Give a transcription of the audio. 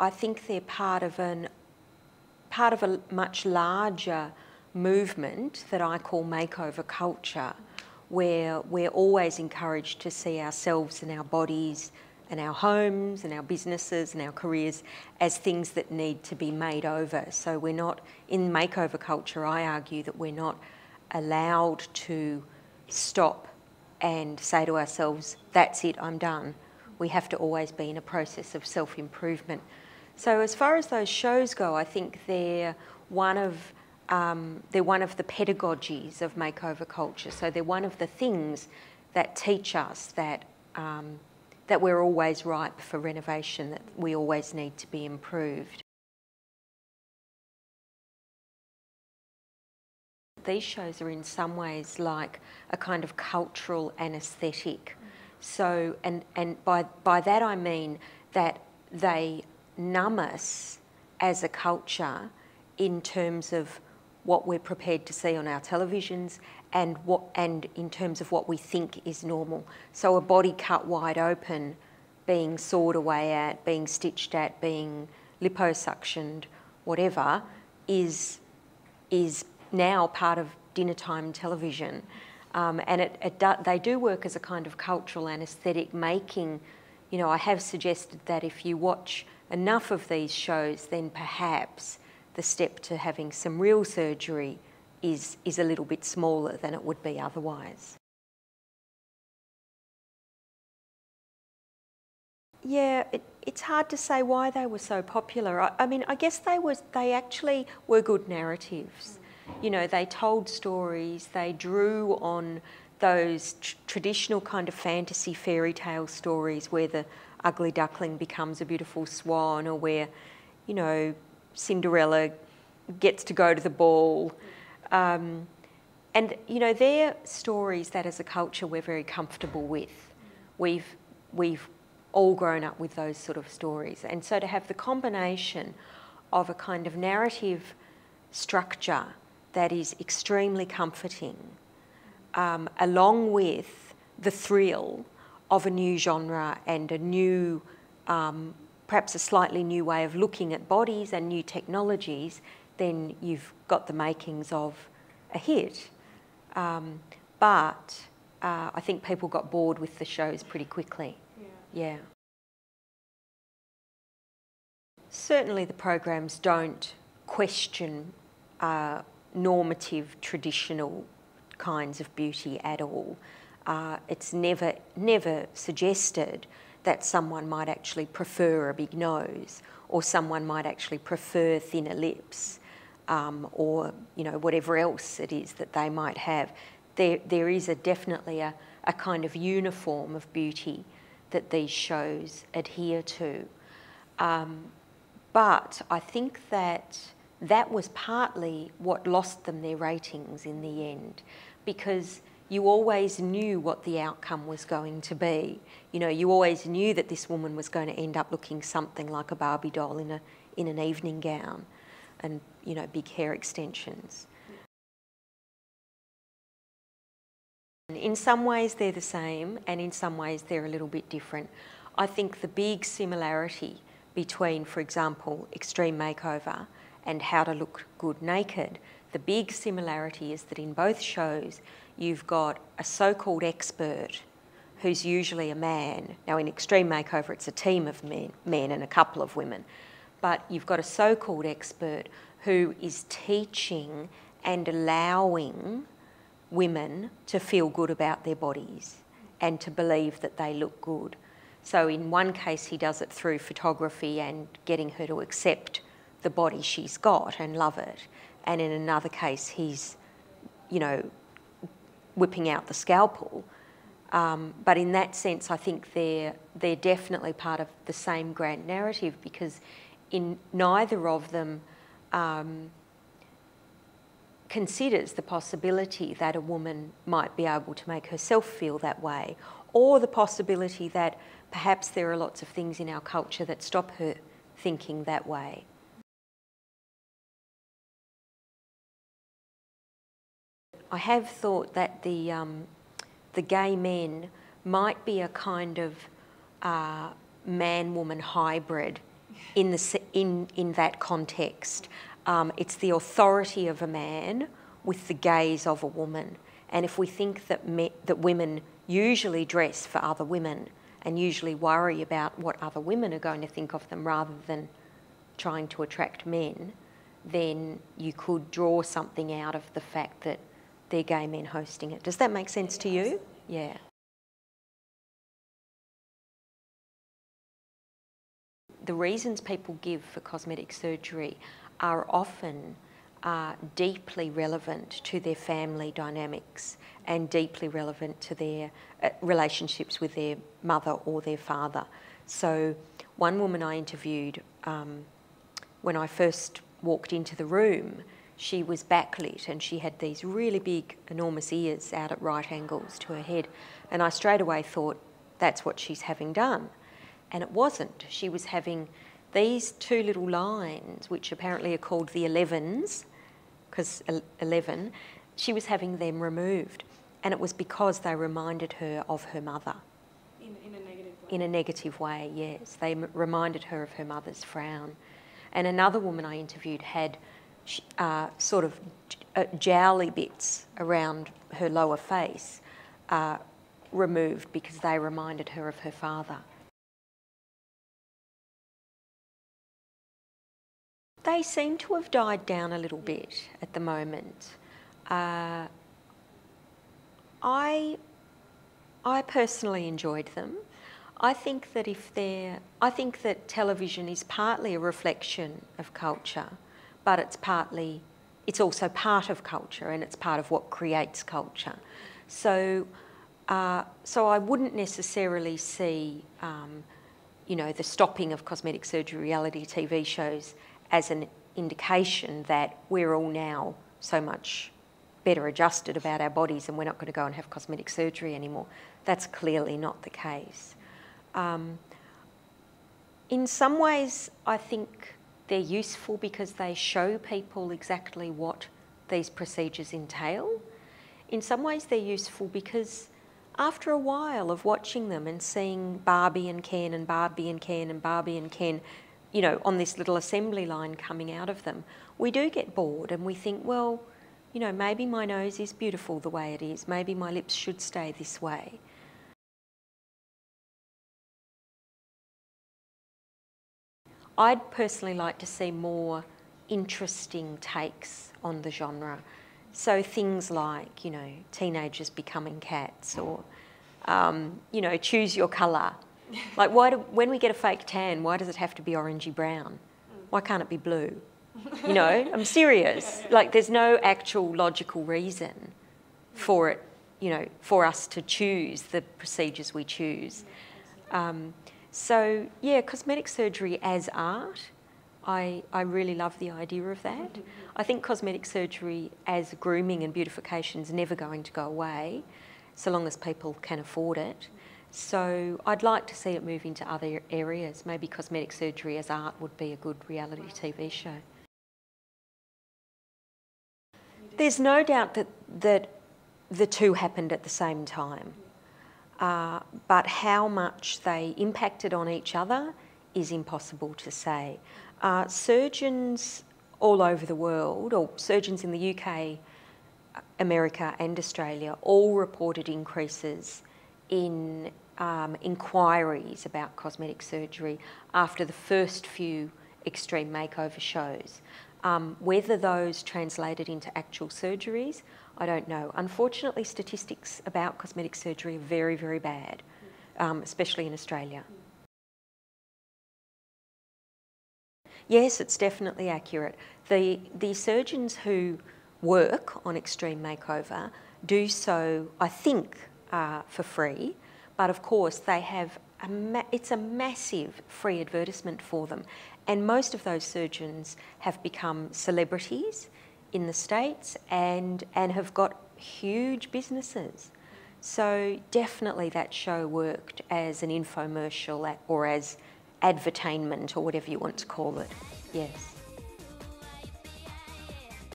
I think they're part of a much larger movement that I call makeover culture, where we're always encouraged to see ourselves and our bodies and our homes and our businesses and our careers as things that need to be made over. So we're not, in makeover culture, I argue that we're not allowed to stop and say to ourselves, that's it, I'm done. We have to always be in a process of self-improvement. So as far as those shows go, I think they're one of the pedagogies of makeover culture. So they're one of the things that teach us that that we're always ripe for renovation, that we always need to be improved. These shows are in some ways like a kind of cultural anaesthetic. So, and by that I mean that they numb us as a culture in terms of what we're prepared to see on our televisions and in terms of what we think is normal. So a body cut wide open, being sawed away at, being stitched at, being liposuctioned, whatever, is now part of dinner time television. And they do work as a kind of cultural anaesthetic, making, you know, I have suggested that if you watch enough of these shows, then perhaps the step to having some real surgery is a little bit smaller than it would be otherwise. Yeah, it's hard to say why they were so popular. I mean, I guess they actually were good narratives. You know, they told stories, they drew on those traditional kind of fantasy fairy tale stories where the ugly duckling becomes a beautiful swan, or where, you know, Cinderella gets to go to the ball. And, you know, they're stories that as a culture we're very comfortable with. We've all grown up with those sort of stories. And so to have the combination of a kind of narrative structure that is extremely comforting, along with the thrill of a new genre and a new, perhaps a slightly new way of looking at bodies and new technologies, then you've got the makings of a hit. But I think people got bored with the shows pretty quickly. Yeah. Certainly the programs don't question normative, traditional kinds of beauty at all. It's never suggested that someone might actually prefer a big nose, or someone might actually prefer thinner lips, or, you know, whatever else it is that they might have. There is definitely a kind of uniform of beauty that these shows adhere to. But I think that was partly what lost them their ratings in the end, because you always knew what the outcome was going to be. You know, you always knew that this woman was going to end up looking something like a Barbie doll in an evening gown and, you know, big hair extensions. In some ways they're the same, and in some ways they're a little bit different. I think the big similarity between, for example, Extreme Makeover and How to Look Good Naked, the big similarity is that in both shows you've got a so-called expert who's usually a man. Now in Extreme Makeover it's a team of men and a couple of women, but you've got a so-called expert who is teaching and allowing women to feel good about their bodies and to believe that they look good. So in one case he does it through photography and getting her to accept the body she's got and love it. And in another case he's, you know, whipping out the scalpel. But in that sense I think they're definitely part of the same grand narrative, because in neither of them considers the possibility that a woman might be able to make herself feel that way, or the possibility that perhaps there are lots of things in our culture that stop her thinking that way. I have thought that the gay men might be a kind of man-woman hybrid in that context. It's the authority of a man with the gaze of a woman. And if we think that women usually dress for other women and usually worry about what other women are going to think of them rather than trying to attract men, then you could draw something out of the fact that they're gay men hosting it. Does that make sense to you? Yeah. The reasons people give for cosmetic surgery are often deeply relevant to their family dynamics and deeply relevant to their relationships with their mother or their father. So one woman I interviewed, when I first walked into the room, she was backlit and she had these really big, enormous ears out at right angles to her head. And I straight away thought, that's what she's having done. And it wasn't. She was having these two little lines, which apparently are called the 11s, because 11, she was having them removed. And it was because they reminded her of her mother. In a negative way? In a negative way, yes. They reminded her of her mother's frown. And another woman I interviewed had sort of jowly bits around her lower face removed because they reminded her of her father. They seem to have died down a little bit at the moment. I personally enjoyed them. I think that television is partly a reflection of culture, but it's also part of culture, and it's part of what creates culture. So I wouldn't necessarily see, the stopping of cosmetic surgery reality TV shows as an indication that we're all now so much better adjusted about our bodies and we're not going to go and have cosmetic surgery anymore. That's clearly not the case. In some ways, I think they're useful because they show people exactly what these procedures entail. In some ways, they're useful because after a while of watching them and seeing Barbie and Ken and Barbie and Ken and Barbie and Ken, on this little assembly line coming out of them, we do get bored and we think, well, maybe my nose is beautiful the way it is. Maybe my lips should stay this way. I'd personally like to see more interesting takes on the genre. So things like, teenagers becoming cats or, choose your colour. Like, when we get a fake tan, why does it have to be orangey brown? Why can't it be blue? I'm serious. Like, there's no actual logical reason for it, for us to choose the procedures we choose. So, yeah, cosmetic surgery as art, I really love the idea of that. I think cosmetic surgery as grooming and beautification is never going to go away, so long as people can afford it. So I'd like to see it move into other areas. Maybe cosmetic surgery as art would be a good reality TV show. There's no doubt that the two happened at the same time. But how much they impacted on each other is impossible to say. Surgeons all over the world, or surgeons in the UK, America and Australia, all reported increases in inquiries about cosmetic surgery after the first few extreme makeover shows. Whether those translated into actual surgeries, I don't know. Unfortunately, statistics about cosmetic surgery are very, very bad, especially in Australia. Yes, it's definitely accurate. The surgeons who work on extreme makeover do so, I think, for free, but of course they have it's a massive free advertisement for them, and most of those surgeons have become celebrities in the States and have got huge businesses. So definitely that show worked as an infomercial or as advertainment or whatever you want to call it. Yes.